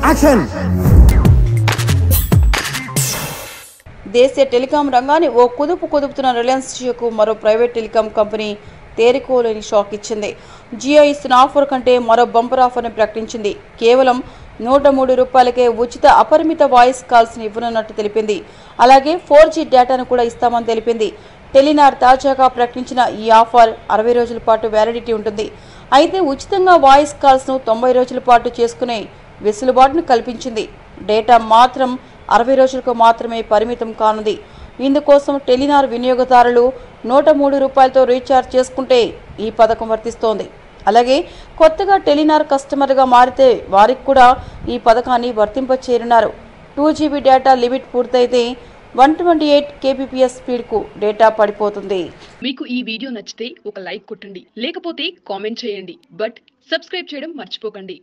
Action. దేశీయ telecom రంగాన్ని ఓ కుదుపుతున్న Reliance జియోకు మరో ప్రైవేట్ టెలికాం కంపెనీ తేరుకోలేని షాక్ ఇచ్చింది. జియో ఇస్తున్న ఆఫర్ కంటే మరో బంపర్ ఆఫర్ని ప్రకటించింది. కేవలం ₹103కే ఉచిత అపరిమిత వాయిస్ కాల్స్ని ఇవ్వనున్నట్టు తెలిపింది. అలాగే 4G డేటాను కూడా ఇస్తామని తెలిపింది. టెలినార్ తాజాగా ప్రకటించిన ఈ ఆఫర్ 60 రోజుల పాటు వ్యాలిడిటీ ఉంటుంది. అయితే ఉచితంగా వాయిస్ కాల్స్ను 90 రోజుల పాటు చేసుకునే వెసులుబాటును కల్పించింది. డేటా మాత్రం 60 రోజులకు మాత్రమే పరిమితం కానుంది. ఇందుకోసం టెలినార్ వినియోగదారులు ₹103తో రీఛార్జ్ చేసుకుంటే ఈ పథకం వర్తిస్తోంది. అలాగే కొత్తగా టెలినార్ కస్టమర్గా మారితే వారికి కూడా ఈ పథకాన్ని వర్తింపచేయనున్నారు. 2GB డేటా లిమిట్ పూర్తయితే 128 kbps స్పీడ్కు డేటా పడిపోతుంది. మీకు ఈ వీడియో నచ్చితే ఒక లైక్ కొట్టండి, లేకపోతే కామెంట్ చేయండి. బట్ సబ్స్క్రైబ్ చేయడం మర్చిపోకండి.